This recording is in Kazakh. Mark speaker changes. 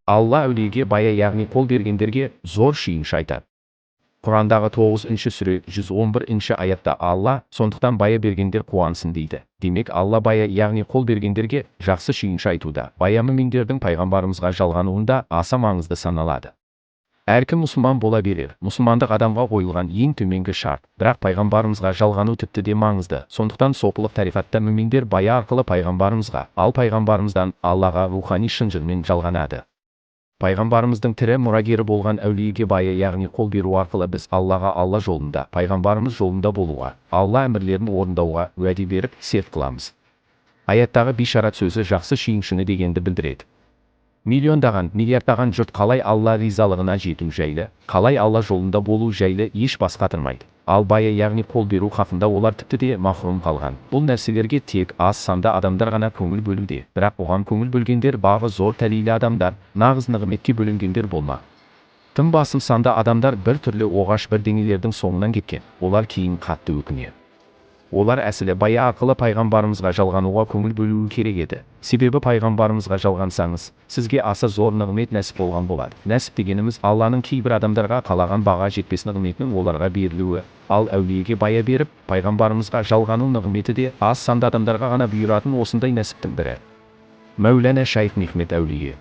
Speaker 1: Алла әулиеге бая яғни қол бергендерге зор сүйінші айтады. Құрандағы 9-ші сүре 111-ші аятта Алла сондықтан бая бергендер қуансын дейді. Демек Алла бая яғни қол бергендерге жақсы сүйінші айтуда. Бая мүминдердің пайғамбарымызға жалғануында аса маңызды саналады. Әркім мұсылман бола берер. Мұсылмандық адамға қойылған ең төменгі шарт. Бірақ пайғамбарымызға жалғану тіпті де маңызды. Сондықтан сопылық тарихатта мүминдер бая арқылы пайғамбарымызға, ал пайғамбарымыздан Аллаға рухани шын жырмен жалғанады. Пайғамбарымыздың тірі мұрагері болған әулиеге бая яғни қол беру арқылы біз Аллаға Алла жолында, пайғамбарымыз жолында болуға, Алла әмірлерін орындауға уәде беріп серт қыламыз. Аяттағы бишарат сөзі жақсы сүйіншіні дегенді білдіреді. Миллиондаған, миллиардтаған жұрт қалай Алла ризалығына жету жайлы, қалай Алла жолында болу жайлы еш бас қатырмайды. Ал бая яғни қол беру хақында олар тіпті де махрұм қалған. Бұл нәрселерге тек аз санда адамдар ғана көңіл бөлуде. Бірақ оған көңіл бөлгендер бағы зор тәлейлі адамдар, нағыз нығметке бөлінгендер болма. Тым басым санда адамдар бір түрлі оғаш бірдеңелердің соңынан кеткен. Олар кейін қатты өкінеді. Олар әсілі бая арқылы пайғамбарымызға жалғануға көңіл бөлуі керек еді. Себебі пайғамбарымызға жалғансаңыз, сізге аса зор нығмет нәсіп болған болады. Нәсіп дегеніміз Алланың кейбір адамдарға қалаған баға жетпес нығметінің оларға берілуі. Ал әулиеге бая беріп, пайғамбарымызға жалғану нығметі де аз санда адамдарға ғана бұйыратын осындай нәсіптің бірі. Мәулана Шайх Мехмет әулие